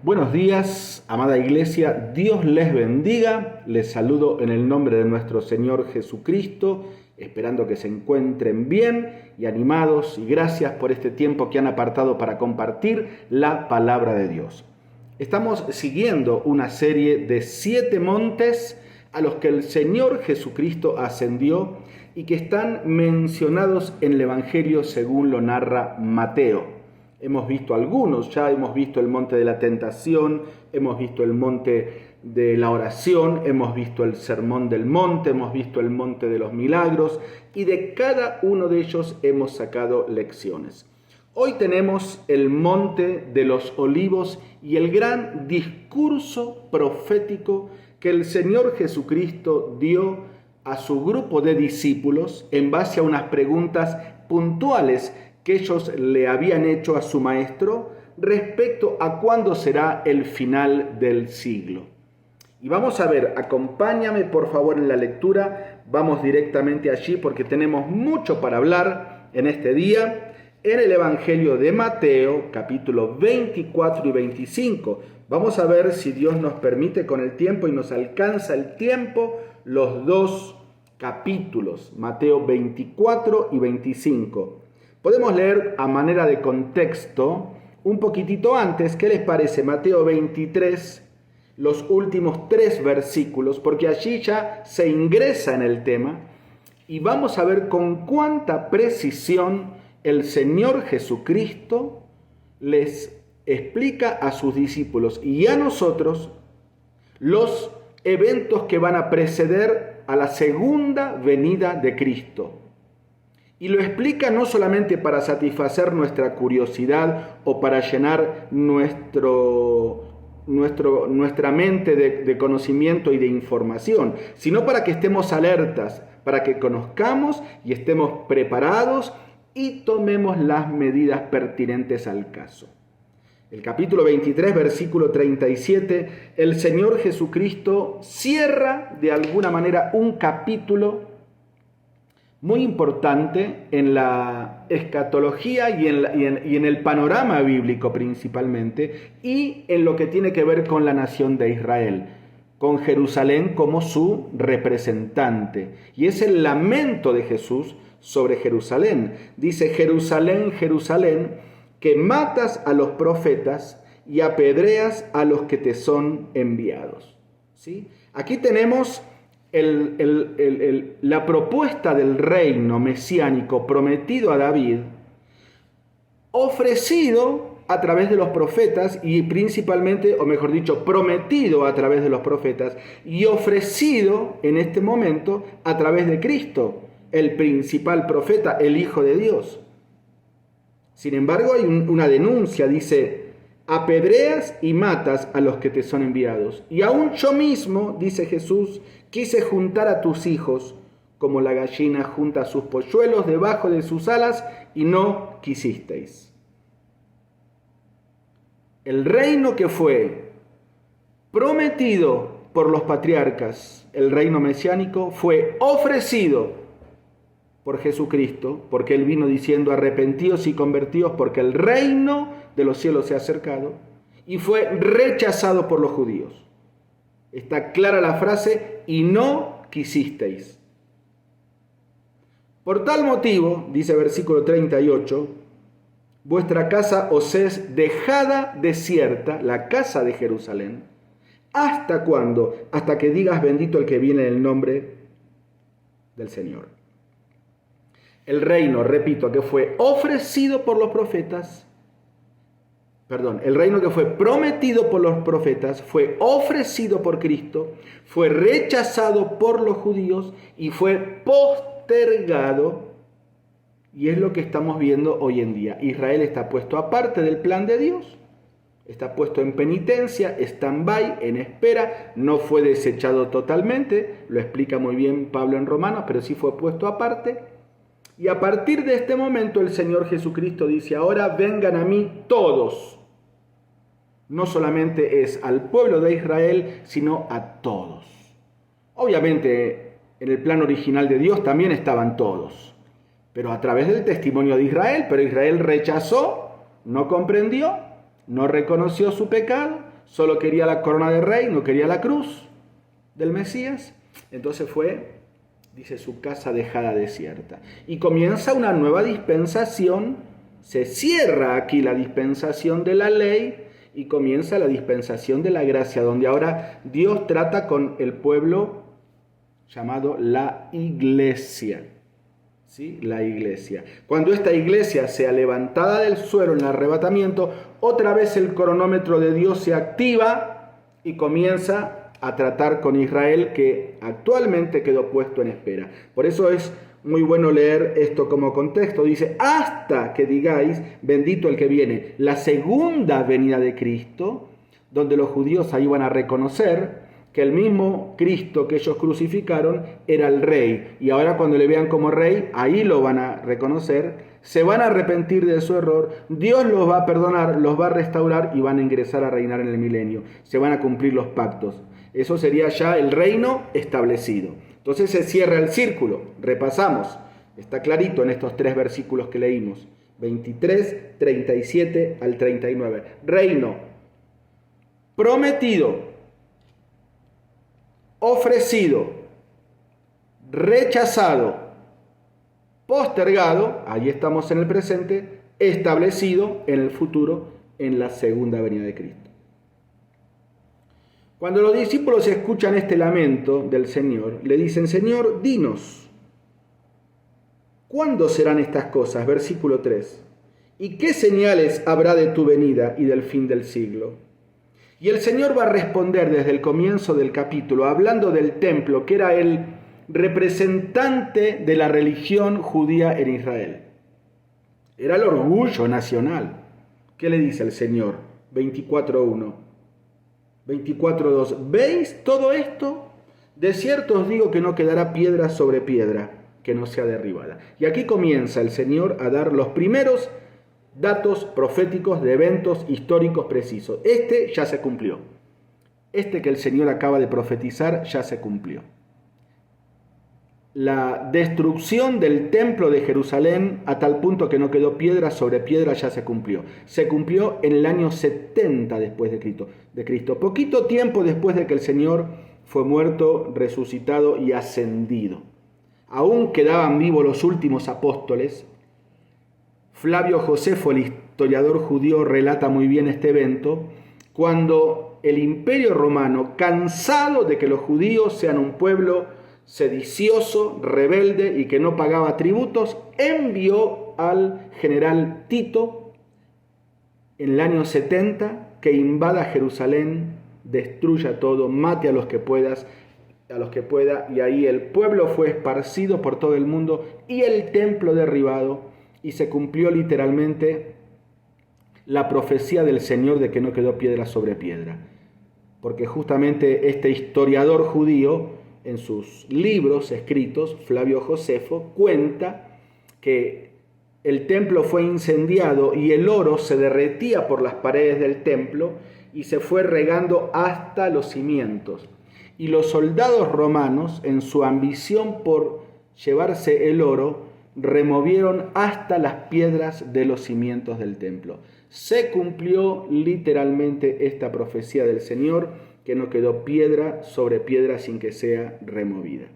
Buenos días, amada iglesia, Dios les bendiga. Les saludo en el nombre de nuestro Señor Jesucristo, esperando que se encuentren bien y animados, y gracias por este tiempo que han apartado para compartir la palabra de Dios. Estamos siguiendo una serie de 7 montes a los que el Señor Jesucristo ascendió y que están mencionados en el Evangelio según lo narra Mateo. Hemos visto algunos, ya hemos visto el monte de la tentación, hemos visto el monte de la oración, hemos visto el sermón del monte, hemos visto el monte de los milagros, y de cada uno de ellos hemos sacado lecciones. Hoy tenemos el monte de los olivos y el gran discurso profético que el Señor Jesucristo dio a su grupo de discípulos en base a unas preguntas puntuales que ellos le habían hecho a su maestro respecto a cuándo será el final del siglo. Y vamos a ver, acompáñame por favor en la lectura, vamos directamente allí porque tenemos mucho para hablar en este día, en el Evangelio de Mateo, capítulo 24 y 25. Vamos a ver si Dios nos permite con el tiempo y nos alcanza el tiempo los 2 capítulos, Mateo 24 y 25. Podemos leer a manera de contexto un poquitito antes. ¿Qué les parece? Mateo 23, los últimos 3 versículos, porque allí ya se ingresa en el tema y vamos a ver con cuánta precisión el Señor Jesucristo les explica a sus discípulos y a nosotros los eventos que van a preceder a la segunda venida de Cristo. Y lo explica no solamente para satisfacer nuestra curiosidad o para llenar nuestra mente de conocimiento y de información, sino para que estemos alertas, para que conozcamos y estemos preparados y tomemos las medidas pertinentes al caso. El capítulo 23, versículo 37, el Señor Jesucristo cierra de alguna manera un capítulo muy importante en la escatología y en el panorama bíblico principalmente, y en lo que tiene que ver con la nación de Israel, con Jerusalén como su representante. Y es el lamento de Jesús sobre Jerusalén. Dice: Jerusalén, Jerusalén, que matas a los profetas y apedreas a los que te son enviados. ¿Sí? Aquí tenemos la propuesta del reino mesiánico prometido a David, ofrecido a través de los profetas y principalmente, o mejor dicho, prometido a través de los profetas y ofrecido en este momento a través de Cristo, el principal profeta, el Hijo de Dios. Sin embargo, hay una denuncia, dice: apedreas y matas a los que te son enviados. Y aún yo mismo, dice Jesús, quise juntar a tus hijos como la gallina junta sus polluelos debajo de sus alas y no quisisteis. El reino que fue prometido por los patriarcas, el reino mesiánico, fue ofrecido por Jesucristo, porque Él vino diciendo: arrepentíos y convertíos porque el reino de los cielos se ha acercado, y fue rechazado por los judíos. Está clara la frase: y no quisisteis. Por tal motivo, dice versículo 38, vuestra casa os es dejada desierta, la casa de Jerusalén. ¿Hasta cuándo? Hasta que digas: bendito el que viene en el nombre del Señor. El reino, repito, que fue ofrecido por los profetas, el reino que fue prometido por los profetas, fue ofrecido por Cristo, fue rechazado por los judíos y fue postergado. Y es lo que estamos viendo hoy en día. Israel está puesto aparte del plan de Dios, está puesto en penitencia, stand-by, en espera, no fue desechado totalmente, lo explica muy bien Pablo en Romanos, pero sí fue puesto aparte. Y a partir de este momento el Señor Jesucristo dice: ahora vengan a mí todos. No solamente es al pueblo de Israel, sino a todos. Obviamente, en el plan original de Dios también estaban todos, pero a través del testimonio de Israel. Pero Israel rechazó, no comprendió, no reconoció su pecado, solo quería la corona de rey, no quería la cruz del Mesías. Entonces fue, dice, su casa dejada desierta. Y comienza una nueva dispensación, se cierra aquí la dispensación de la ley y comienza la dispensación de la gracia, donde ahora Dios trata con el pueblo llamado la iglesia. ¿Sí? La iglesia. Cuando esta iglesia sea levantada del suelo en el arrebatamiento, otra vez el cronómetro de Dios se activa y comienza a tratar con Israel, que actualmente quedó puesto en espera. Por eso es muy bueno leer esto como contexto. Dice, hasta que digáis, bendito el que viene, la segunda venida de Cristo, donde los judíos ahí van a reconocer que el mismo Cristo que ellos crucificaron era el rey. Y ahora cuando le vean como rey, ahí lo van a reconocer, se van a arrepentir de su error, Dios los va a perdonar, los va a restaurar y van a ingresar a reinar en el milenio. Se van a cumplir los pactos. Eso sería ya el reino establecido. Entonces se cierra el círculo. Repasamos. Está clarito en estos 3 versículos que leímos. 23, 37 al 39. Reino prometido, ofrecido, rechazado, postergado, ahí estamos en el presente, establecido en el futuro, en la segunda venida de Cristo. Cuando los discípulos escuchan este lamento del Señor, le dicen, Señor, dinos, ¿cuándo serán estas cosas? Versículo 3. ¿Y qué señales habrá de tu venida y del fin del siglo? Y el Señor va a responder desde el comienzo del capítulo, hablando del templo, que era el representante de la religión judía en Israel. Era el orgullo nacional. ¿Qué le dice el Señor? 24:1. 24:2. ¿Veis todo esto? De cierto os digo que no quedará piedra sobre piedra que no sea derribada. Y aquí comienza el Señor a dar los primeros datos proféticos de eventos históricos precisos. Este ya se cumplió. Este que el Señor acaba de profetizar ya se cumplió. La destrucción del templo de Jerusalén a tal punto que no quedó piedra sobre piedra ya se cumplió. Se cumplió en el año 70 después de Cristo. Poquito tiempo después de que el Señor fue muerto, resucitado y ascendido. Aún quedaban vivos los últimos apóstoles. Flavio Josefo, el historiador judío, relata muy bien este evento, cuando el Imperio Romano, cansado de que los judíos sean un pueblo sedicioso, rebelde y que no pagaba tributos, envió al general Tito en el año 70 que invada Jerusalén, destruya todo, mate a los que pueda, y ahí el pueblo fue esparcido por todo el mundo y el templo derribado. Y se cumplió literalmente la profecía del Señor de que no quedó piedra sobre piedra. Porque justamente este historiador judío, en sus libros escritos, Flavio Josefo, cuenta que el templo fue incendiado y el oro se derretía por las paredes del templo y se fue regando hasta los cimientos. Y los soldados romanos, en su ambición por llevarse el oro, removieron hasta las piedras de los cimientos del templo. Se cumplió literalmente esta profecía del Señor, que no quedó piedra sobre piedra sin que sea removida.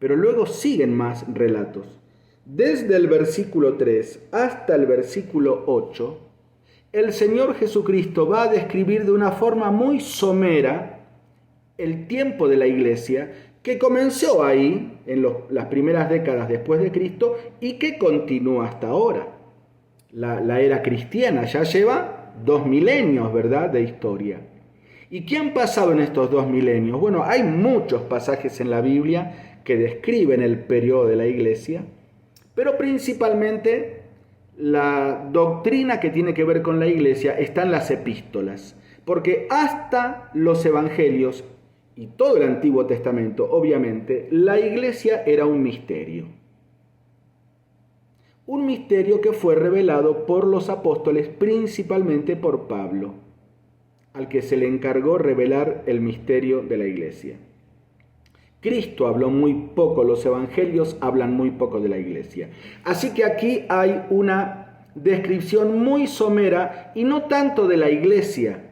Pero luego siguen más relatos. Desde el versículo 3 hasta el versículo 8, el Señor Jesucristo va a describir de una forma muy somera el tiempo de la iglesia, que comenzó ahí, en las primeras décadas después de Cristo, y que continúa hasta ahora. La era cristiana ya lleva 2 milenios, ¿verdad?, de historia. ¿Y qué han pasado en estos 2 milenios? Bueno, hay muchos pasajes en la Biblia que describen el periodo de la iglesia, pero principalmente la doctrina que tiene que ver con la iglesia está en las epístolas, porque hasta los evangelios y todo el Antiguo Testamento, obviamente, la iglesia era un misterio. Un misterio que fue revelado por los apóstoles, principalmente por Pablo, al que se le encargó revelar el misterio de la iglesia. Cristo habló muy poco, los evangelios hablan muy poco de la iglesia. Así que aquí hay una descripción muy somera, y no tanto de la iglesia,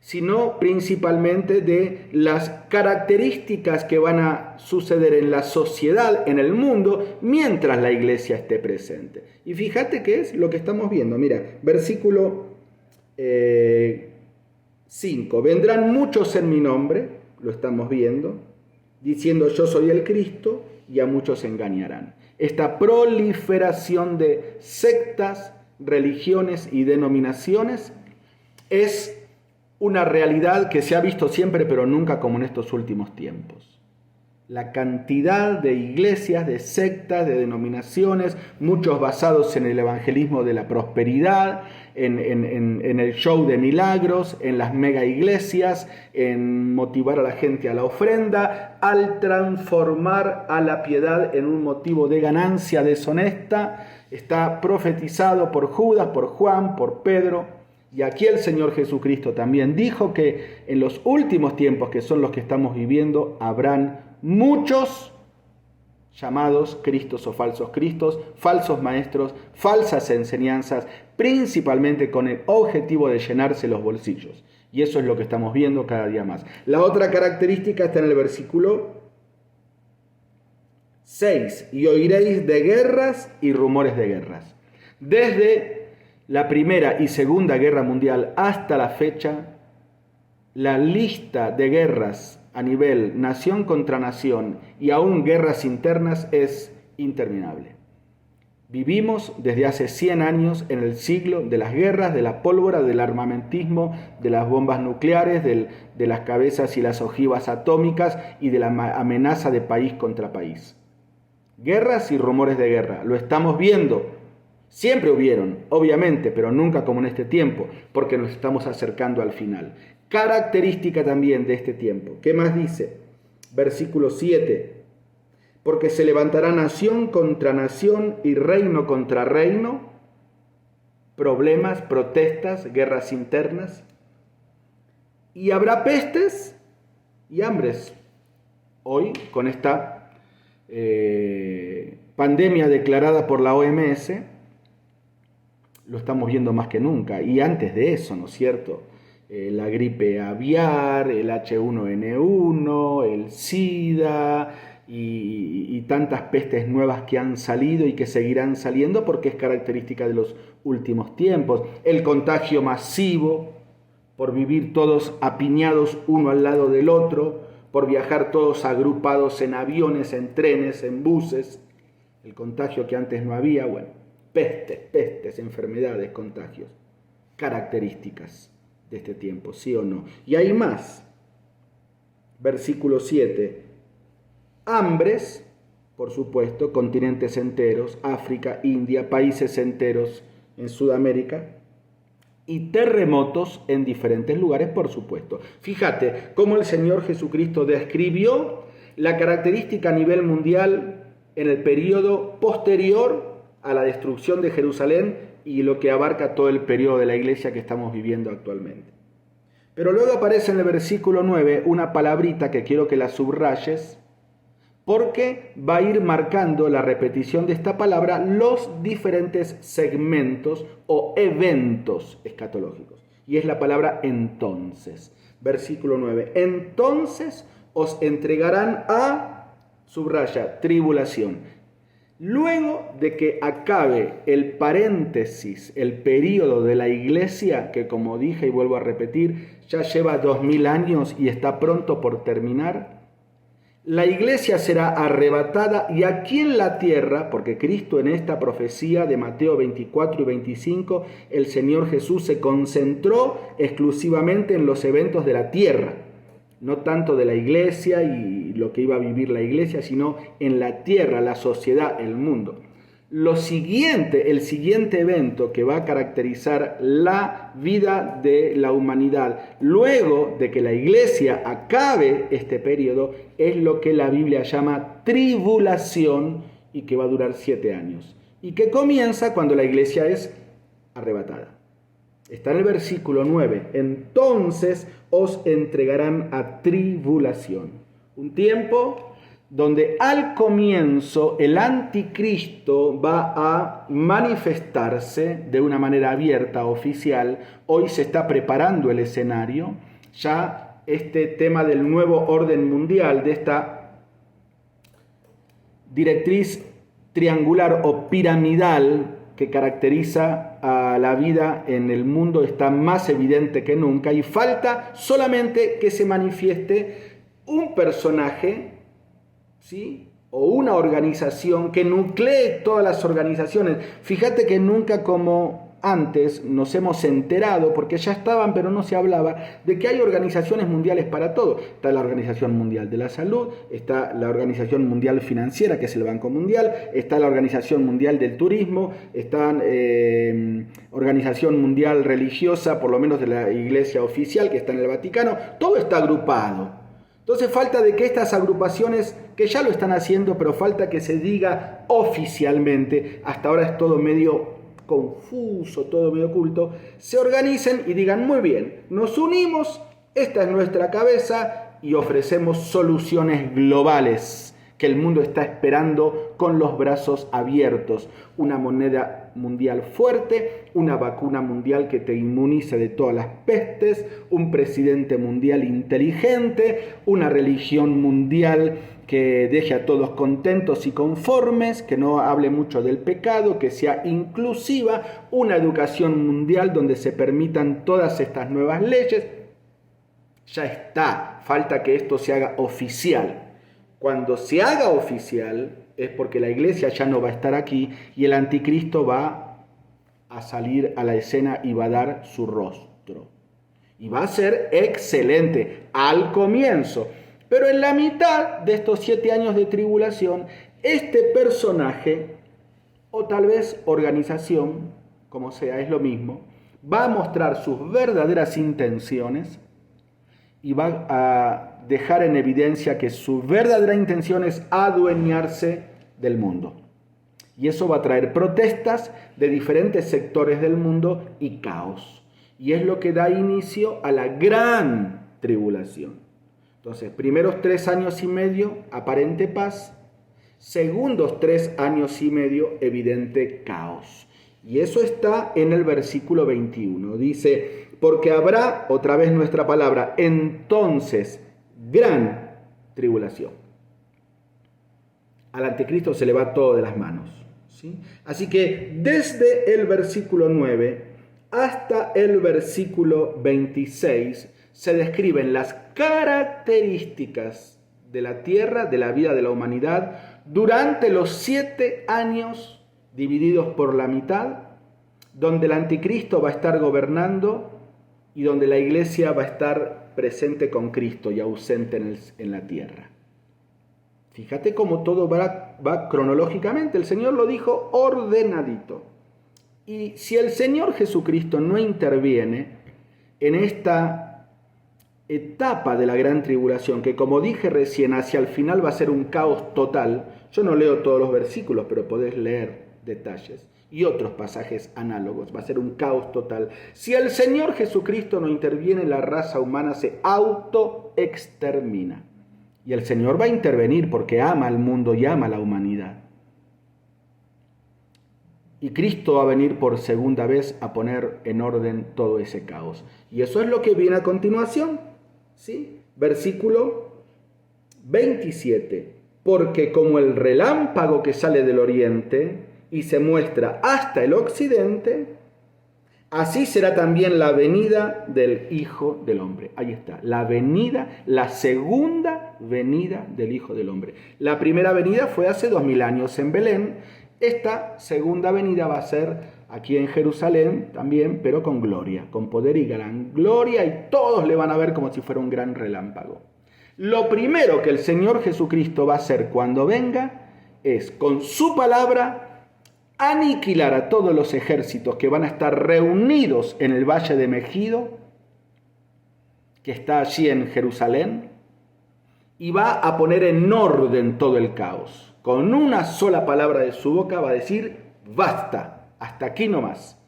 sino principalmente de las características que van a suceder en la sociedad, en el mundo, mientras la iglesia esté presente. Y fíjate qué es lo que estamos viendo. Mira, versículo 5. Vendrán muchos en mi nombre, lo estamos viendo, diciendo yo soy el Cristo, y a muchos engañarán. Esta proliferación de sectas, religiones y denominaciones es una realidad que se ha visto siempre, pero nunca como en estos últimos tiempos. La cantidad de iglesias, de sectas, de denominaciones, muchos basados en el evangelismo de la prosperidad, en el show de milagros, en las mega iglesias, en motivar a la gente a la ofrenda, al transformar a la piedad en un motivo de ganancia deshonesta. Está profetizado por Judas, por Juan, por Pedro. Y aquí el Señor Jesucristo también dijo que en los últimos tiempos, que son los que estamos viviendo, habrán muchos llamados cristos o falsos cristos, falsos maestros, falsas enseñanzas, principalmente con el objetivo de llenarse los bolsillos. Y eso es lo que estamos viendo cada día más. La otra característica está en el versículo 6. Y oiréis de guerras y rumores de guerras. Desde la Primera y Segunda Guerra Mundial hasta la fecha, la lista de guerras a nivel nación contra nación y aún guerras internas es interminable. Vivimos desde hace 100 años en el siglo de las guerras, de la pólvora, del armamentismo, de las bombas nucleares, de las cabezas y las ojivas atómicas y de la amenaza de país contra país. Guerras y rumores de guerra, lo estamos viendo. Siempre hubieron, obviamente, pero nunca como en este tiempo, porque nos estamos acercando al final. Característica también de este tiempo. ¿Qué más dice? Versículo 7. Porque se levantará nación contra nación y reino contra reino. Problemas, protestas, guerras internas. Y habrá pestes y hambres. Hoy, con esta pandemia declarada por la OMS, lo estamos viendo más que nunca, y antes de eso, ¿no es cierto? La gripe aviar, el H1N1, el SIDA y tantas pestes nuevas que han salido y que seguirán saliendo porque es característica de los últimos tiempos. El contagio masivo, por vivir todos apiñados uno al lado del otro, por viajar todos agrupados en aviones, en trenes, en buses. El contagio que antes no había, bueno. Pestes, enfermedades, contagios, características de este tiempo, ¿sí o no? Y hay más. Versículo 7. Hambres, por supuesto, continentes enteros, África, India, países enteros en Sudamérica, y terremotos en diferentes lugares, por supuesto. Fíjate cómo el Señor Jesucristo describió la característica a nivel mundial en el periodo posterior a la destrucción de Jerusalén y lo que abarca todo el periodo de la iglesia que estamos viviendo actualmente. Pero luego aparece en el versículo 9 una palabrita que quiero que la subrayes, porque va a ir marcando la repetición de esta palabra los diferentes segmentos o eventos escatológicos. Y es la palabra entonces. Versículo 9. Entonces os entregarán a, subraya, tribulación. Luego de que acabe el paréntesis, el período de la iglesia, que como dije y vuelvo a repetir, ya lleva 2000 años y está pronto por terminar, la iglesia será arrebatada y aquí en la tierra, porque Cristo en esta profecía de Mateo 24 y 25, el Señor Jesús se concentró exclusivamente en los eventos de la tierra. No tanto de la iglesia y lo que iba a vivir la iglesia, sino en la tierra, la sociedad, el mundo. El siguiente evento que va a caracterizar la vida de la humanidad, luego de que la iglesia acabe este periodo, es lo que la Biblia llama tribulación y que va a durar 7 años. Y que comienza cuando la iglesia es arrebatada. Está en el versículo 9. Entonces os entregarán a tribulación. Un tiempo donde al comienzo el anticristo va a manifestarse de una manera abierta, oficial. Hoy se está preparando el escenario ya este tema del nuevo orden mundial, de esta directriz triangular o piramidal que caracteriza a la vida en el mundo, está más evidente que nunca, y falta solamente que se manifieste un personaje, ¿sí?, o una organización que nuclee todas las organizaciones. Fíjate que nunca como antes nos hemos enterado, porque ya estaban pero no se hablaba, de que hay organizaciones mundiales para todo. Está la Organización Mundial de la Salud, está la Organización Mundial Financiera, que es el Banco Mundial, está la Organización Mundial del Turismo, está Organización Mundial Religiosa, por lo menos de la Iglesia Oficial, que está en el Vaticano. Todo está agrupado. Entonces falta de que estas agrupaciones, que ya lo están haciendo, pero falta que se diga oficialmente, hasta ahora es todo medio confuso, todo medio oculto, se organicen y digan: muy bien, nos unimos, esta es nuestra cabeza y ofrecemos soluciones globales que el mundo está esperando con los brazos abiertos. Una moneda mundial fuerte, una vacuna mundial que te inmunice de todas las pestes, un presidente mundial inteligente, una religión mundial que deje a todos contentos y conformes, que no hable mucho del pecado, que sea inclusiva, una educación mundial donde se permitan todas estas nuevas leyes. Ya está, falta que esto se haga oficial. Cuando se haga oficial es porque la iglesia ya no va a estar aquí y el anticristo va a salir a la escena y va a dar su rostro. Y va a ser excelente al comienzo. Pero en la mitad de estos 7 años de tribulación, este personaje, o tal vez organización, como sea, es lo mismo, va a mostrar sus verdaderas intenciones y va a dejar en evidencia que su verdadera intención es adueñarse del mundo. Y eso va a traer protestas de diferentes sectores del mundo y caos. Y es lo que da inicio a la gran tribulación. Entonces, primeros 3 años y medio, aparente paz. Segundos 3 años y medio, evidente caos. Y eso está en el versículo 21. Dice: porque habrá, otra vez nuestra palabra, entonces gran tribulación. Al anticristo se le va todo de las manos, ¿sí? Así que desde el versículo 9 hasta el versículo 26 se describen las características de la tierra, de la vida de la humanidad, durante los 7 años divididos por la mitad, donde el anticristo va a estar gobernando y donde la iglesia va a estar presente con Cristo y ausente en la tierra. Fíjate cómo todo va cronológicamente. El Señor lo dijo ordenadito. Y si el Señor Jesucristo no interviene en esta etapa de la gran tribulación, que como dije recién, hacia el final va a ser un caos total. Yo no leo todos los versículos, pero podés leer detalles y otros pasajes análogos. Va a ser un caos total. Si el Señor Jesucristo no interviene, la raza humana se autoextermina. Y el Señor va a intervenir porque ama al mundo y ama a la humanidad. Y Cristo va a venir por segunda vez a poner en orden todo ese caos. Y eso es lo que viene a continuación, ¿sí? Versículo 27. Porque como el relámpago que sale del oriente y se muestra hasta el occidente, así será también la venida del Hijo del Hombre. Ahí está, la venida, la segunda venida del Hijo del Hombre. La primera venida fue hace 2000 años en Belén. Esta segunda venida va a ser aquí en Jerusalén también, pero con gloria, con poder y gran gloria, y todos le van a ver como si fuera un gran relámpago. Lo primero que el Señor Jesucristo va a hacer cuando venga es, con su palabra, aniquilar a todos los ejércitos que van a estar reunidos en el valle de Megido, que está allí en Jerusalén, y va a poner en orden todo el caos. Con una sola palabra de su boca va a decir: basta, hasta aquí nomás.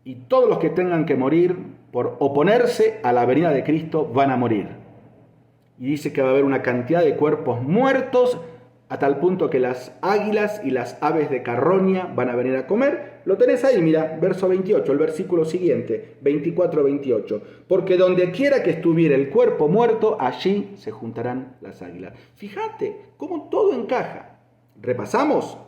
Y todos los que tengan que morir por oponerse a la venida de Cristo van a morir. Y dice que va a haber una cantidad de cuerpos muertos a tal punto que las águilas y las aves de carroña van a venir a comer. Lo tenés ahí, mira, verso 28, el versículo siguiente, 24-28. Porque donde quiera que estuviera el cuerpo muerto, allí se juntarán las águilas. Fíjate cómo todo encaja. Repasamos.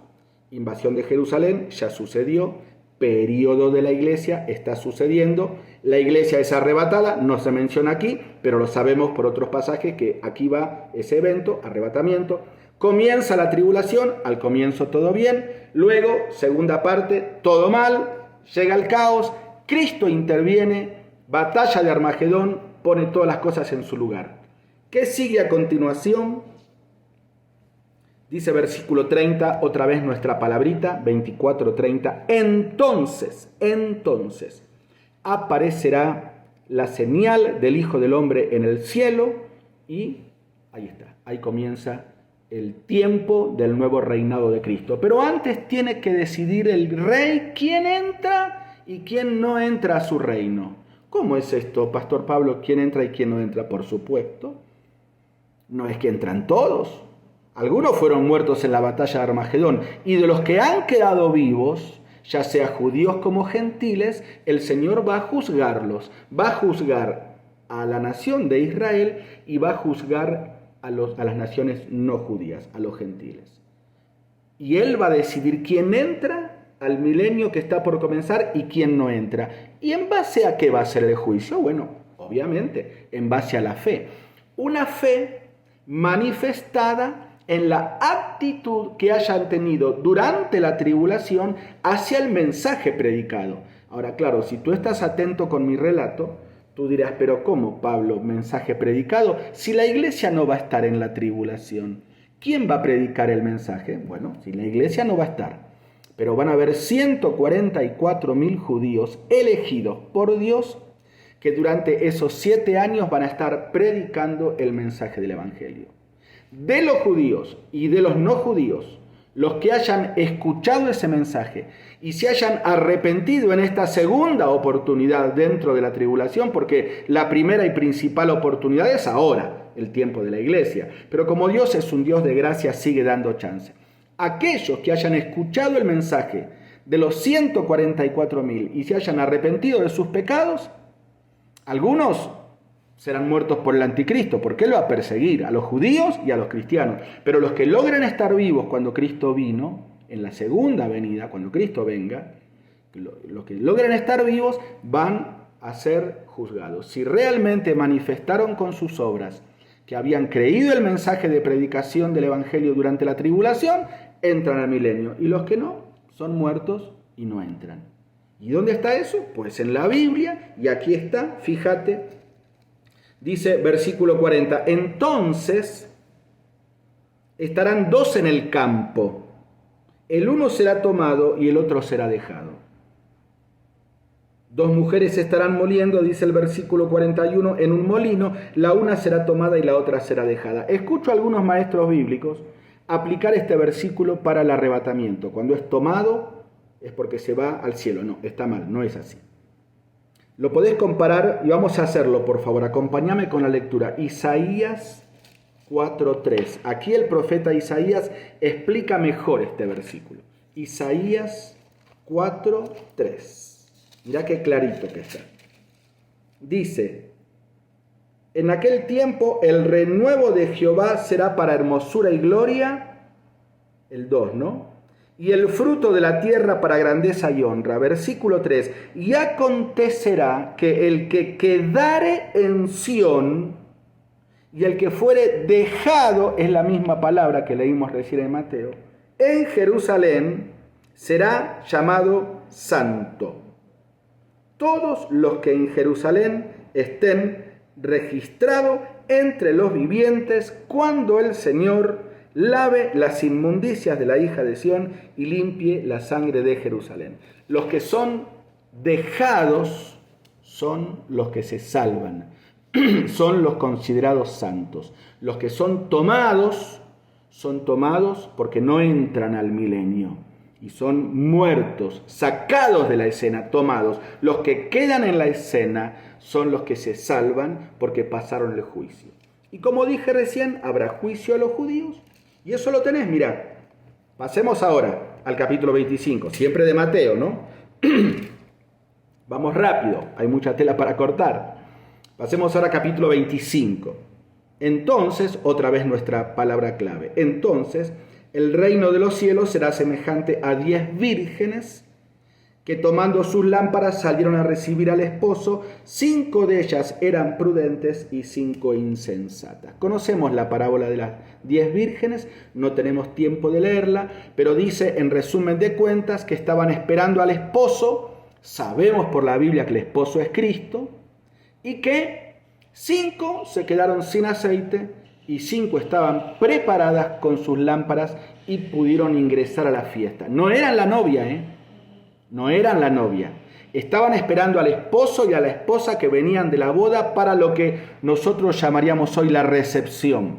Invasión de Jerusalén ya sucedió. Período de la iglesia está sucediendo. La iglesia es arrebatada, no se menciona aquí, pero lo sabemos por otros pasajes que aquí va ese evento, arrebatamiento. Comienza la tribulación, al comienzo todo bien, luego, segunda parte, todo mal, llega el caos, Cristo interviene, batalla de Armagedón, pone todas las cosas en su lugar. ¿Qué sigue a continuación? Dice versículo 30, otra vez nuestra palabrita, 24-30, entonces, aparecerá la señal del Hijo del Hombre en el cielo y ahí está, ahí comienza el tiempo del nuevo reinado de Cristo. Pero antes tiene que decidir el rey quién entra y quién no entra a su reino. ¿Cómo es esto, Pastor Pablo? ¿Quién entra y quién no entra? Por supuesto, no es que entran todos. Algunos fueron muertos en la batalla de Armagedón, y de los que han quedado vivos, ya sea judíos como gentiles, el Señor va a juzgarlos. Va a juzgar a la nación de Israel y va a juzgar a las naciones no judías, a los gentiles. Y Él va a decidir quién entra al milenio que está por comenzar y quién no entra. ¿Y en base a qué va a ser el juicio? Bueno, obviamente, en base a la fe. Una fe manifestada en la actitud que hayan tenido durante la tribulación hacia el mensaje predicado. Ahora, claro, si tú estás atento con mi relato, tú dirás, pero ¿cómo, Pablo, mensaje predicado? Si la iglesia no va a estar en la tribulación, ¿quién va a predicar el mensaje? Bueno, si la iglesia no va a estar, pero van a haber 144.000 judíos elegidos por Dios que durante esos 7 años van a estar predicando el mensaje del Evangelio. De los judíos y de los no judíos, los que hayan escuchado ese mensaje y se hayan arrepentido en esta segunda oportunidad dentro de la tribulación, porque la primera y principal oportunidad es ahora, el tiempo de la iglesia, pero como Dios es un Dios de gracia, sigue dando chance. Aquellos que hayan escuchado el mensaje de los 144.000 y se hayan arrepentido de sus pecados, algunos serán muertos por el anticristo, porque él va a perseguir a los judíos y a los cristianos. Pero los que logren estar vivos cuando Cristo vino, en la segunda venida, cuando Cristo venga, los que logren estar vivos van a ser juzgados. Si realmente manifestaron con sus obras que habían creído el mensaje de predicación del Evangelio durante la tribulación, entran al milenio. Y los que no, son muertos y no entran. ¿Y dónde está eso? Pues en la Biblia, y aquí está, fíjate. Dice versículo 40, entonces estarán 2 en el campo, el uno será tomado y el otro será dejado. 2 mujeres estarán moliendo, dice el versículo 41, en un molino, la una será tomada y la otra será dejada. Escucho a algunos maestros bíblicos aplicar este versículo para el arrebatamiento. Cuando es tomado es porque se va al cielo. No, está mal, no es así. Lo podés comparar y vamos a hacerlo, por favor. Acompáñame con la lectura. Isaías 4:3. Aquí el profeta Isaías explica mejor este versículo. Isaías 4:3. Mirá qué clarito que está. Dice, en aquel tiempo el renuevo de Jehová será para hermosura y gloria. El 2, ¿no? Y el fruto de la tierra para grandeza y honra. Versículo 3. Y acontecerá que el que quedare en Sión y el que fuere dejado, es la misma palabra que leímos recién en Mateo, en Jerusalén será llamado santo. Todos los que en Jerusalén estén registrados entre los vivientes cuando el Señor lave las inmundicias de la hija de Sión y limpie la sangre de Jerusalén. Los que son dejados son los que se salvan, son los considerados santos. Los que son tomados porque no entran al milenio y son muertos, sacados de la escena, tomados. Los que quedan en la escena son los que se salvan porque pasaron el juicio. Y como dije recién, habrá juicio a los judíos Y eso lo tenés, mira. Pasemos ahora al capítulo 25, siempre de Mateo, ¿no? Vamos rápido, hay mucha tela para cortar. Pasemos ahora al capítulo 25. Entonces, otra vez nuestra palabra clave. Entonces, el reino de los cielos será semejante a 10 vírgenes que tomando sus lámparas salieron a recibir al esposo. 5 de ellas eran prudentes y 5 insensatas. Conocemos la parábola de las 10 vírgenes, no tenemos tiempo de leerla, pero dice en resumen de cuentas que estaban esperando al esposo. Sabemos por la Biblia que el esposo es Cristo, y que 5 se quedaron sin aceite y 5 estaban preparadas con sus lámparas y pudieron ingresar a la fiesta. No eran la novia, No eran la novia. Estaban esperando al esposo y a la esposa que venían de la boda para lo que nosotros llamaríamos hoy la recepción.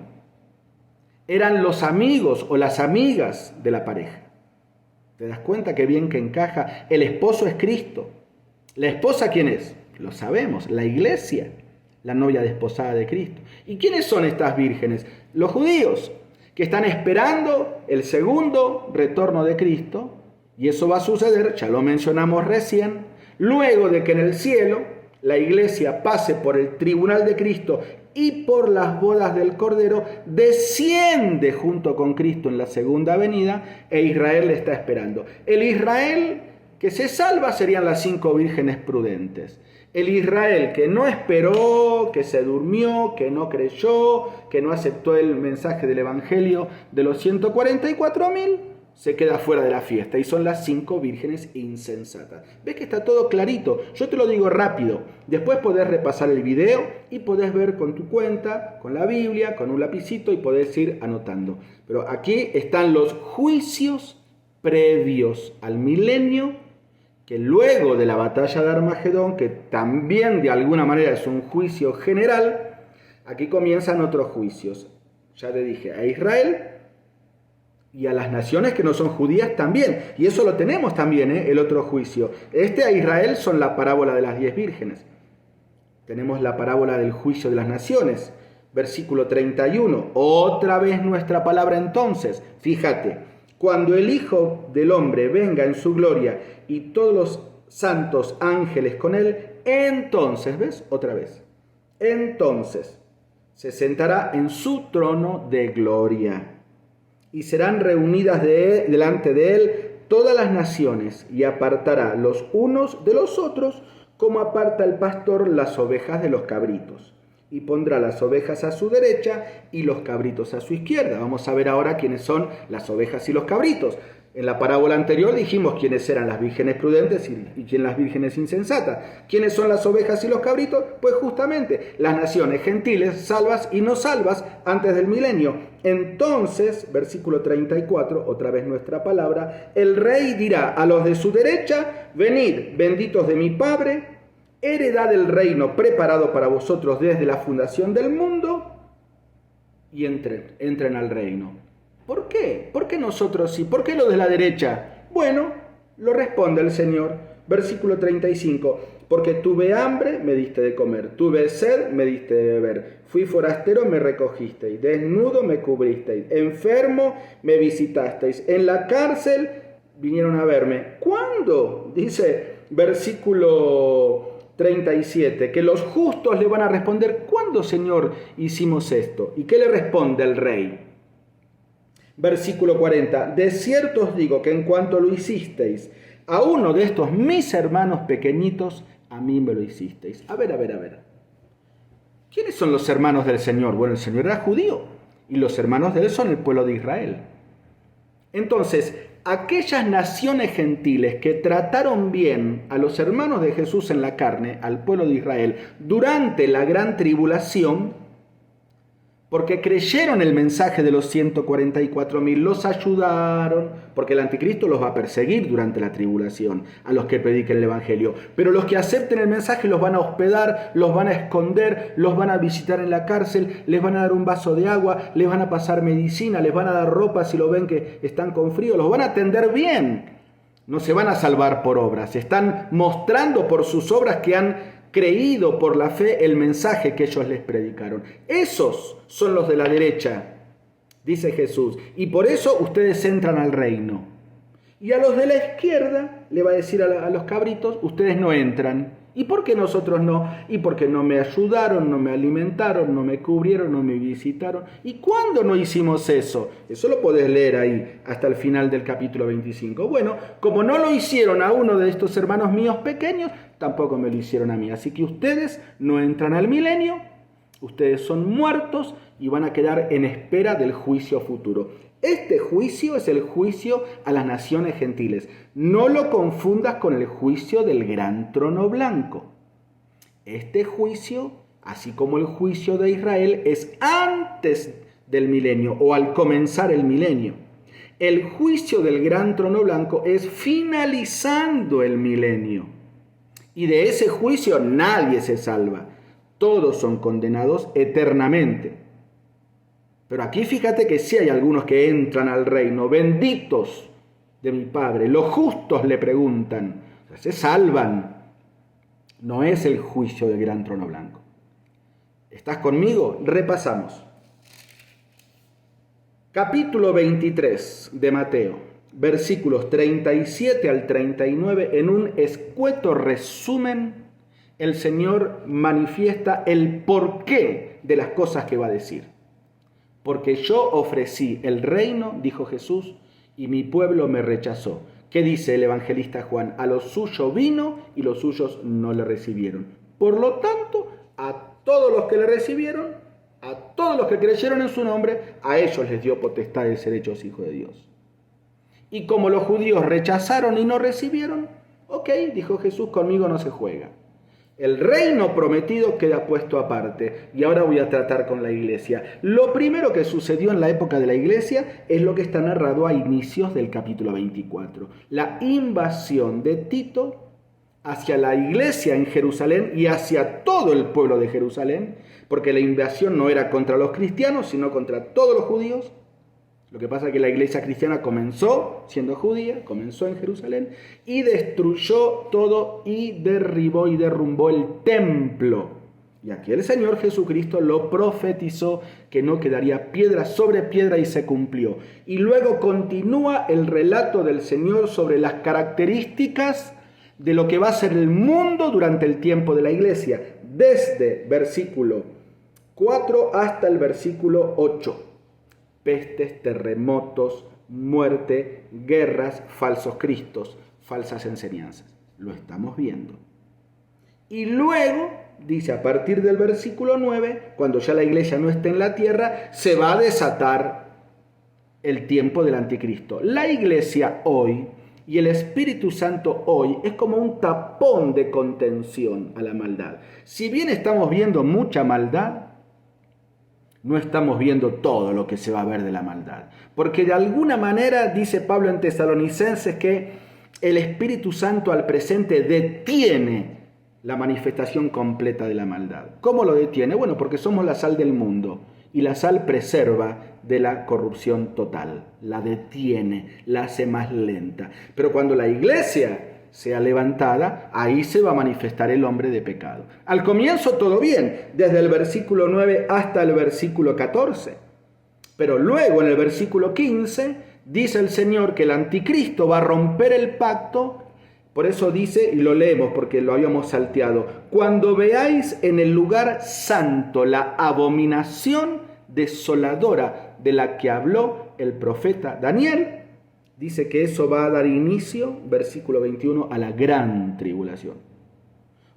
Eran los amigos o las amigas de la pareja. ¿Te das cuenta qué bien que encaja? El esposo es Cristo. ¿La esposa quién es? Lo sabemos, la iglesia, la novia desposada de Cristo. ¿Y quiénes son estas vírgenes? Los judíos, que están esperando el segundo retorno de Cristo. Y eso va a suceder, ya lo mencionamos recién, luego de que en el cielo la iglesia pase por el tribunal de Cristo y por las bodas del Cordero, desciende junto con Cristo en la segunda venida e Israel le está esperando. El Israel que se salva serían las 5 vírgenes prudentes. El Israel que no esperó, que se durmió, que no creyó, que no aceptó el mensaje del Evangelio de los 144.000, se queda fuera de la fiesta y son las 5 vírgenes insensatas. ¿Ves que está todo clarito? Yo te lo digo rápido. Después podés repasar el video y podés ver con tu cuenta, con la Biblia, con un lapicito y podés ir anotando. Pero aquí están los juicios previos al milenio, que luego de la batalla de Armagedón, que también de alguna manera es un juicio general, aquí comienzan otros juicios. Ya te dije, a Israel y a las naciones que no son judías también. Y eso lo tenemos también, el otro juicio. A Israel son la parábola de las 10 vírgenes. Tenemos la parábola del juicio de las naciones. Versículo 31. Otra vez nuestra palabra entonces. Fíjate. Cuando el Hijo del Hombre venga en su gloria y todos los santos ángeles con él, entonces, ¿ves? Otra vez. Entonces se sentará en su trono de gloria. Y serán reunidas delante de él todas las naciones, y apartará los unos de los otros, como aparta el pastor las ovejas de los cabritos. Y pondrá las ovejas a su derecha y los cabritos a su izquierda. Vamos a ver ahora quiénes son las ovejas y los cabritos. En la parábola anterior dijimos quiénes eran las vírgenes prudentes y quién las vírgenes insensatas. ¿Quiénes son las ovejas y los cabritos? Pues justamente las naciones gentiles, salvas y no salvas antes del milenio. Entonces, versículo 34, otra vez nuestra palabra, el rey dirá a los de su derecha, venid, benditos de mi Padre, heredad del reino preparado para vosotros desde la fundación del mundo, y entren al reino. ¿Por qué? ¿Por qué nosotros sí? ¿Por qué los de la derecha? Bueno, lo responde el Señor. Versículo 35. Porque tuve hambre, me diste de comer. Tuve sed, me diste de beber. Fui forastero, me recogisteis. Desnudo, me cubristeis. Enfermo, me visitasteis. En la cárcel, vinieron a verme. ¿Cuándo? Dice versículo 37. Que los justos le van a responder, ¿cuándo, Señor, hicimos esto? ¿Y qué le responde el rey? Versículo 40. De cierto os digo que en cuanto lo hicisteis a uno de estos mis hermanos pequeñitos, a mí me lo hicisteis. A ver. ¿Quiénes son los hermanos del Señor? Bueno, el Señor era judío y los hermanos de él son el pueblo de Israel. Entonces, aquellas naciones gentiles que trataron bien a los hermanos de Jesús en la carne, al pueblo de Israel, durante la gran tribulación, porque creyeron el mensaje de los 144.000, los ayudaron, porque el anticristo los va a perseguir durante la tribulación, a los que prediquen el evangelio. Pero los que acepten el mensaje los van a hospedar, los van a esconder, los van a visitar en la cárcel, les van a dar un vaso de agua, les van a pasar medicina, les van a dar ropa si lo ven que están con frío, los van a atender bien. No se van a salvar por obras, están mostrando por sus obras que han creído por la fe el mensaje que ellos les predicaron. Esos son los de la derecha. dice Jesús, y por eso ustedes entran al reino. Y a los de la izquierda le va a decir a los cabritos, ustedes no entran. ¿Y por qué nosotros no? Y porque no me ayudaron, no me alimentaron, no me cubrieron, no me visitaron. ¿Y cuándo no hicimos eso? Eso lo podés leer ahí hasta el final del capítulo 25. Bueno, como no lo hicieron a uno de estos hermanos míos pequeños, tampoco me lo hicieron a mí. Así que ustedes no entran al milenio, ustedes son muertos y van a quedar en espera del juicio futuro. Este juicio es el juicio a las naciones gentiles. No lo confundas con el juicio del gran trono blanco. Este juicio, así como el juicio de Israel, es antes del milenio o al comenzar el milenio. El juicio del gran trono blanco es finalizando el milenio. Y de ese juicio nadie se salva. Todos son condenados eternamente. Pero aquí fíjate que sí hay algunos que entran al reino, benditos de mi Padre. Los justos le preguntan, se salvan. No es el juicio del gran trono blanco. ¿Estás conmigo? Repasamos. Capítulo 23 de Mateo, versículos 37 al 39, en un escueto resumen, el Señor manifiesta el porqué de las cosas que va a decir. Porque yo ofrecí el reino, dijo Jesús, y mi pueblo me rechazó. ¿Qué dice el evangelista Juan? A los suyos vino y los suyos no le recibieron. Por lo tanto, a todos los que le recibieron, a todos los que creyeron en su nombre, a ellos les dio potestad de ser hechos hijos de Dios. Y como los judíos rechazaron y no recibieron, ok, dijo Jesús, conmigo no se juega. El reino prometido queda puesto aparte. Y ahora voy a tratar con la iglesia. Lo primero que sucedió en la época de la iglesia es lo que está narrado a inicios del capítulo 24. La invasión de Tito hacia la iglesia en Jerusalén y hacia todo el pueblo de Jerusalén, porque la invasión no era contra los cristianos, sino contra todos los judíos. Lo que pasa es que la iglesia cristiana comenzó siendo judía, comenzó en Jerusalén y destruyó todo y derribó y derrumbó el templo. Y aquí el Señor Jesucristo lo profetizó que no quedaría piedra sobre piedra y se cumplió. Y luego continúa el relato del Señor sobre las características de lo que va a ser el mundo durante el tiempo de la iglesia, desde versículo 4 hasta el versículo 8. Pestes, terremotos, muerte, guerras, falsos cristos, falsas enseñanzas. Lo estamos viendo. Y luego, dice a partir del versículo 9, cuando ya la iglesia no esté en la tierra, se va a desatar el tiempo del anticristo. La iglesia hoy y el Espíritu Santo hoy es como un tapón de contención a la maldad. Si bien estamos viendo mucha maldad, no estamos viendo todo lo que se va a ver de la maldad. Porque de alguna manera, dice Pablo en Tesalonicenses, que el Espíritu Santo al presente detiene la manifestación completa de la maldad. ¿Cómo lo detiene? Bueno, porque somos la sal del mundo y la sal preserva de la corrupción total. La detiene, la hace más lenta. Pero cuando la iglesia sea levantada, ahí se va a manifestar el hombre de pecado. Al comienzo todo bien, desde el versículo 9 hasta el versículo 14. Pero luego en el versículo 15 dice el Señor que el anticristo va a romper el pacto. Por eso dice, y lo leemos porque lo habíamos salteado, cuando veáis en el lugar santo la abominación desoladora de la que habló el profeta Daniel, dice que eso va a dar inicio, versículo 21, a la gran tribulación.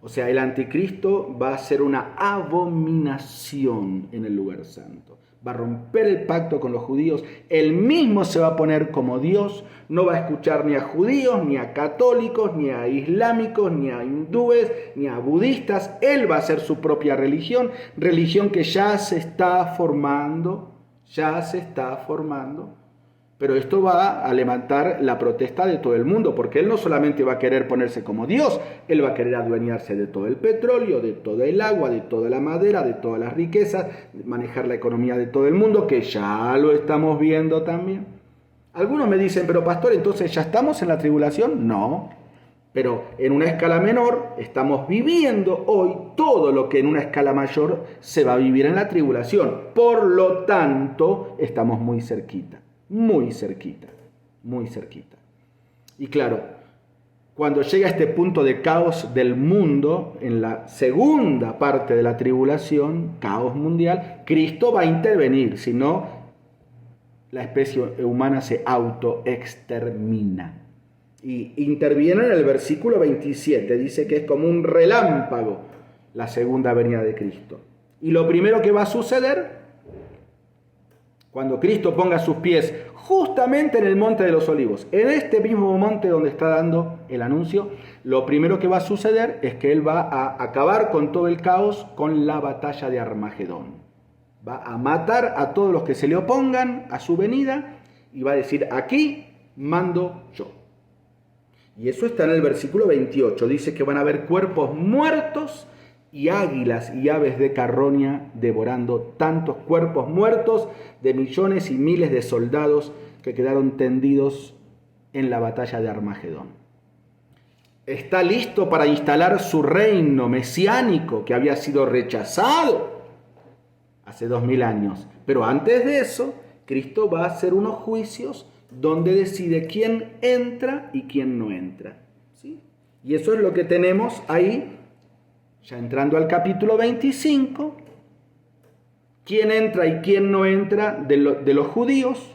O sea, el anticristo va a ser una abominación en el lugar santo. Va a romper el pacto con los judíos. Él mismo se va a poner como Dios. No va a escuchar ni a judíos, ni a católicos, ni a islámicos, ni a hindúes, ni a budistas. Él va a hacer su propia religión. Religión que ya se está formando. Pero esto va a levantar la protesta de todo el mundo, porque él no solamente va a querer ponerse como Dios, él va a querer adueñarse de todo el petróleo, de todo el agua, de toda la madera, de todas las riquezas, manejar la economía de todo el mundo, que ya lo estamos viendo también. Algunos me dicen, pero pastor, ¿entonces ya estamos en la tribulación? No, Pero en una escala menor estamos viviendo hoy todo lo que en una escala mayor se va a vivir en la tribulación. Por lo tanto, estamos muy cerquita, muy cerquita, muy cerquita. Y claro, cuando llega este punto de caos del mundo, en la segunda parte de la tribulación, caos mundial, Cristo va a intervenir, si no, la especie humana se autoextermina. Y interviene en el versículo 27, dice que es como un relámpago la segunda venida de Cristo. Y lo primero que va a suceder, cuando Cristo ponga sus pies justamente en el monte de los olivos, en este mismo monte donde está dando el anuncio, lo primero que va a suceder es que Él va a acabar con todo el caos con la batalla de Armagedón. Va a matar a todos los que se le opongan a su venida y va a decir, aquí mando yo. Y eso está en el versículo 28. Dice que van a haber cuerpos muertos y águilas y aves de carroña devorando tantos cuerpos muertos de millones y miles de soldados que quedaron tendidos en la batalla de Armagedón. Está listo para instalar su reino mesiánico que había sido rechazado hace 2000 años. Pero antes de eso, Cristo va a hacer unos juicios donde decide quién entra y quién no entra. ¿Sí? Y eso es lo que tenemos ahí, ya entrando al capítulo 25, quién entra y quién no entra de los judíos.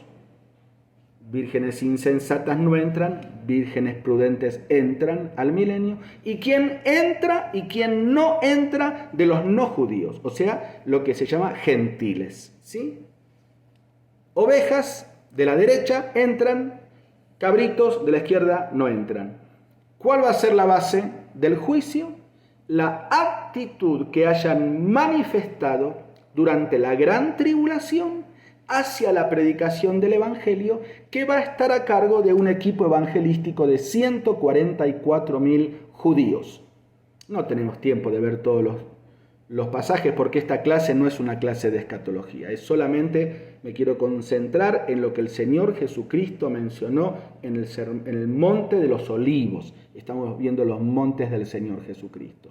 Vírgenes insensatas no entran, vírgenes prudentes entran al milenio. Y quién entra y quién no entra de los no judíos, o sea, lo que se llama gentiles. ¿Sí? Ovejas de la derecha entran, cabritos de la izquierda no entran. ¿Cuál va a ser la base del juicio? La actitud que hayan manifestado durante la gran tribulación hacia la predicación del Evangelio, que va a estar a cargo de un equipo evangelístico de 144.000 judíos. No tenemos tiempo de ver todos los pasajes porque esta clase no es una clase de escatología, es solamente me quiero concentrar en lo que el Señor Jesucristo mencionó en el monte de los olivos. Estamos viendo los montes del Señor Jesucristo.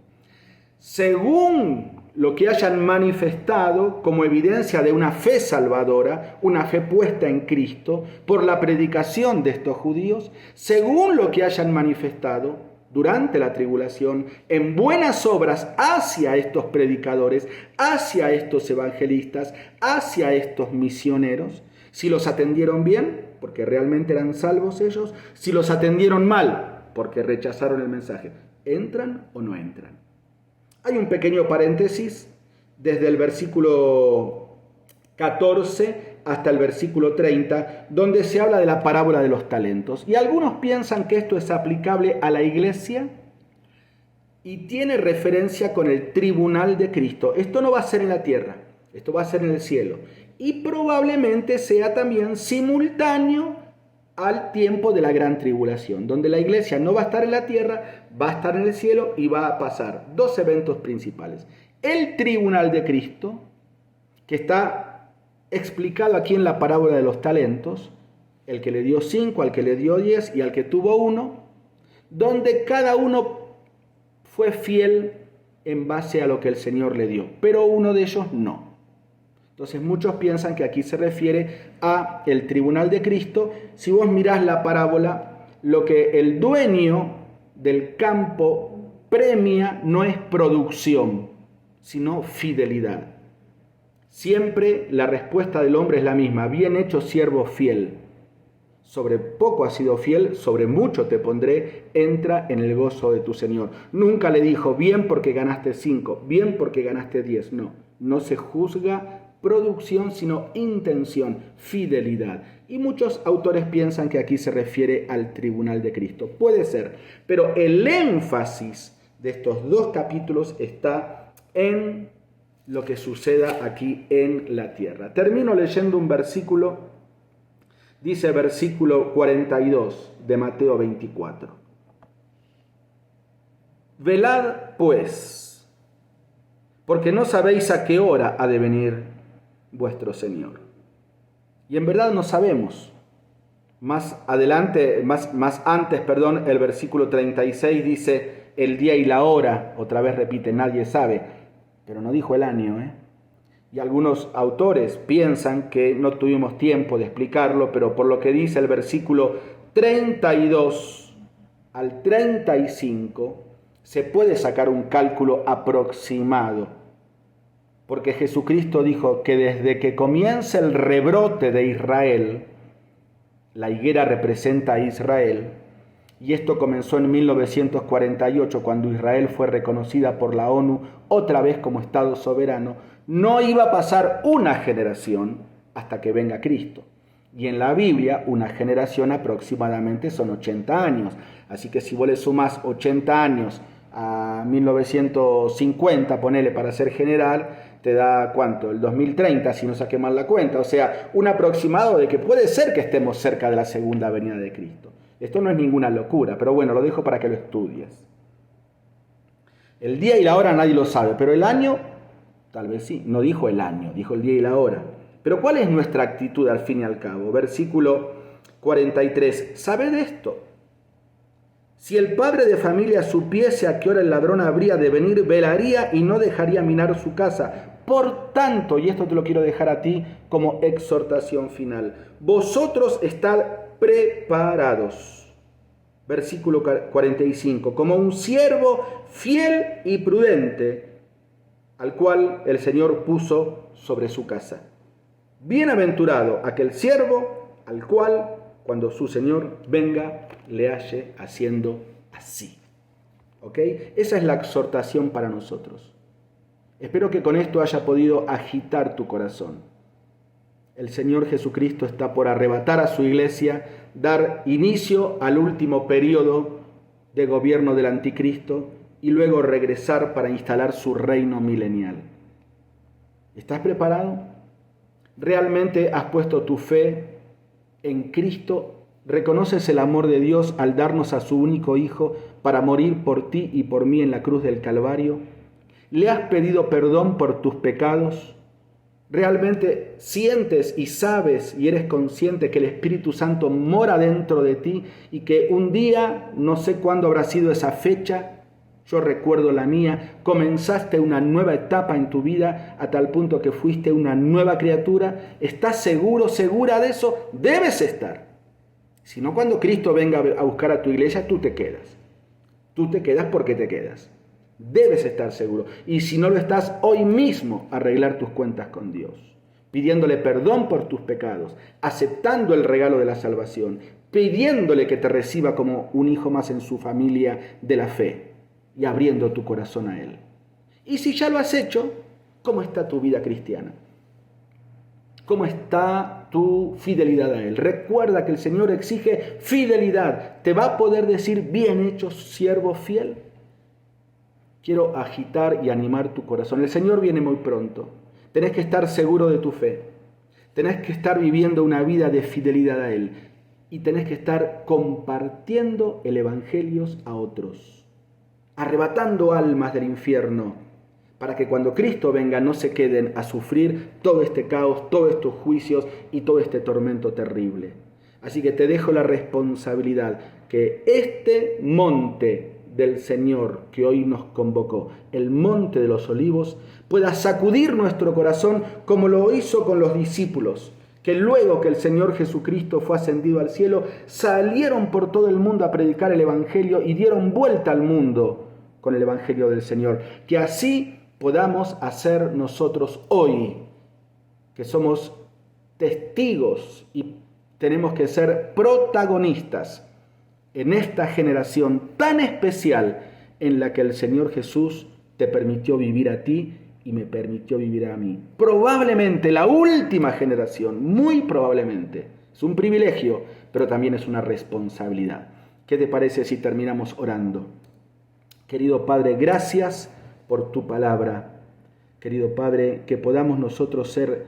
Según lo que hayan manifestado como evidencia de una fe salvadora, una fe puesta en Cristo por la predicación de estos judíos, según lo que hayan manifestado durante la tribulación, en buenas obras hacia estos predicadores, hacia estos evangelistas, hacia estos misioneros, si los atendieron bien, porque realmente eran salvos ellos, si los atendieron mal, porque rechazaron el mensaje, ¿entran o no entran? Hay un pequeño paréntesis desde el versículo 14 hasta el versículo 30, donde se habla de la parábola de los talentos. Y algunos piensan que esto es aplicable a la iglesia y tiene referencia con el tribunal de Cristo. Esto no va a ser en la tierra, esto va a ser en el cielo. Y probablemente sea también simultáneo al tiempo de la gran tribulación, donde la iglesia no va a estar en la tierra, va a estar en el cielo y va a pasar dos eventos principales. El tribunal de Cristo, que está explicado aquí en la parábola de los talentos, el que le dio 5, al que le dio 10 y al que tuvo 1, donde cada uno fue fiel en base a lo que el Señor le dio, pero uno de ellos no. Entonces muchos piensan que aquí se refiere a el tribunal de Cristo. Si vos mirás la parábola, lo que el dueño del campo premia no es producción, sino fidelidad. Siempre la respuesta del hombre es la misma: bien hecho, siervo fiel. Sobre poco has sido fiel, sobre mucho te pondré, entra en el gozo de tu Señor. Nunca le dijo, bien porque ganaste 5, bien porque ganaste 10. No, no se juzga producción, sino intención, fidelidad. Y muchos autores piensan que aquí se refiere al tribunal de Cristo. Puede ser, pero el énfasis de estos dos capítulos está en lo que suceda aquí en la tierra. Termino leyendo un versículo, dice versículo 42 de Mateo 24. Velad pues, porque no sabéis a qué hora ha de venir vuestro Señor. Y en verdad no sabemos. Más adelante, más antes, el versículo 36 dice el día y la hora, otra vez repite, nadie sabe, pero no dijo el año, ¿eh? Y algunos autores piensan que no tuvimos tiempo de explicarlo, pero por lo que dice el versículo 32 al 35, se puede sacar un cálculo aproximado, porque Jesucristo dijo que desde que comienza el rebrote de Israel, la higuera representa a Israel, y esto comenzó en 1948, cuando Israel fue reconocida por la ONU otra vez como Estado soberano. No iba a pasar una generación hasta que venga Cristo. Y en la Biblia, una generación aproximadamente son 80 años. Así que si vos le sumás 80 años a 1950, ponele para ser general, te da ¿cuánto? El 2030, si no saqué mal la cuenta. O sea, un aproximado de que puede ser que estemos cerca de la segunda venida de Cristo. Esto no es ninguna locura, pero bueno, lo dejo para que lo estudies. El día y la hora nadie lo sabe, pero el año, tal vez sí. No dijo el año, dijo el día y la hora. Pero ¿cuál es nuestra actitud al fin y al cabo? Versículo 43. ¿Sabed esto? Si el padre de familia supiese a qué hora el ladrón habría de venir, velaría y no dejaría minar su casa. Por tanto, y esto te lo quiero dejar a ti como exhortación final, vosotros estad preparados. Versículo 45. Como un siervo fiel y prudente, al cual el Señor puso sobre su casa. Bienaventurado aquel siervo al cual, cuando su Señor venga, le halle haciendo así. ¿Ok? Esa es la exhortación para nosotros. Espero que con esto haya podido agitar tu corazón. El Señor Jesucristo está por arrebatar a su iglesia, dar inicio al último periodo de gobierno del anticristo y luego regresar para instalar su reino milenial. ¿Estás preparado? ¿Realmente has puesto tu fe en Cristo? ¿Reconoces el amor de Dios al darnos a su único Hijo para morir por ti y por mí en la cruz del Calvario? ¿Le has pedido perdón por tus pecados? ¿Realmente sientes y sabes y eres consciente que el Espíritu Santo mora dentro de ti y que un día, no sé cuándo habrá sido esa fecha, yo recuerdo la mía, comenzaste una nueva etapa en tu vida a tal punto que fuiste una nueva criatura? ¿Estás seguro, segura de eso? Debes estar. Si no, cuando Cristo venga a buscar a tu iglesia, tú te quedas. Tú te quedas porque te quedas. Debes estar seguro. Y si no lo estás, hoy mismo arreglar tus cuentas con Dios, pidiéndole perdón por tus pecados, aceptando el regalo de la salvación, pidiéndole que te reciba como un hijo más en su familia de la fe y abriendo tu corazón a Él. Y si ya lo has hecho, ¿cómo está tu vida cristiana? ¿Cómo está tu fidelidad a Él? Recuerda que el Señor exige fidelidad. ¿Te va a poder decir, bien hecho, siervo fiel? Quiero agitar y animar tu corazón. El Señor viene muy pronto. Tenés que estar seguro de tu fe. Tenés que estar viviendo una vida de fidelidad a Él. Y tenés que estar compartiendo el Evangelio a otros. Arrebatando almas del infierno. Para que cuando Cristo venga no se queden a sufrir todo este caos, todos estos juicios y todo este tormento terrible. Así que te dejo la responsabilidad que este monte del Señor que hoy nos convocó, el monte de los olivos, pueda sacudir nuestro corazón como lo hizo con los discípulos, que luego que el Señor Jesucristo fue ascendido al cielo, salieron por todo el mundo a predicar el Evangelio y dieron vuelta al mundo con el Evangelio del Señor. Que así podamos hacer nosotros hoy, que somos testigos y tenemos que ser protagonistas en esta generación tan especial en la que el Señor Jesús te permitió vivir a ti y me permitió vivir a mí. Probablemente la última generación, muy probablemente. Es un privilegio, pero también es una responsabilidad. ¿Qué te parece si terminamos orando? Querido Padre, gracias por tu palabra. Querido Padre, que podamos nosotros ser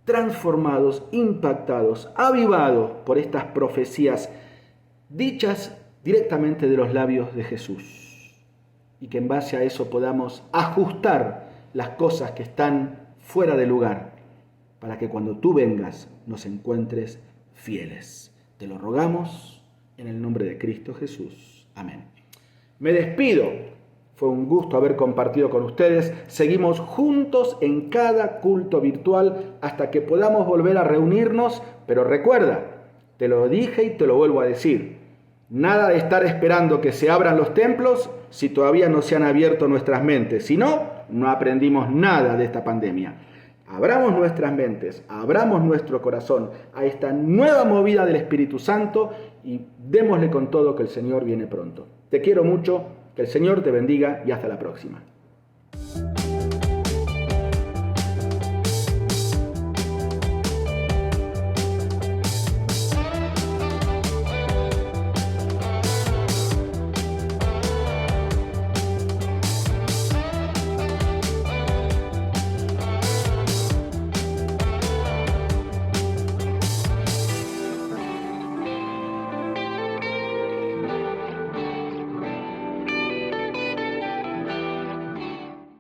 transformados, impactados, avivados por estas profecías dichas directamente de los labios de Jesús, y que en base a eso podamos ajustar las cosas que están fuera de lugar, para que cuando tú vengas nos encuentres fieles. Te lo rogamos en el nombre de Cristo Jesús. Amén. Me despido. Fue un gusto haber compartido con ustedes. Seguimos juntos en cada culto virtual hasta que podamos volver a reunirnos. Pero recuerda, te lo dije y te lo vuelvo a decir. Nada de estar esperando que se abran los templos si todavía no se han abierto nuestras mentes. Si no, no aprendimos nada de esta pandemia. Abramos nuestras mentes, abramos nuestro corazón a esta nueva movida del Espíritu Santo y démosle con todo que el Señor viene pronto. Te quiero mucho, que el Señor te bendiga y hasta la próxima.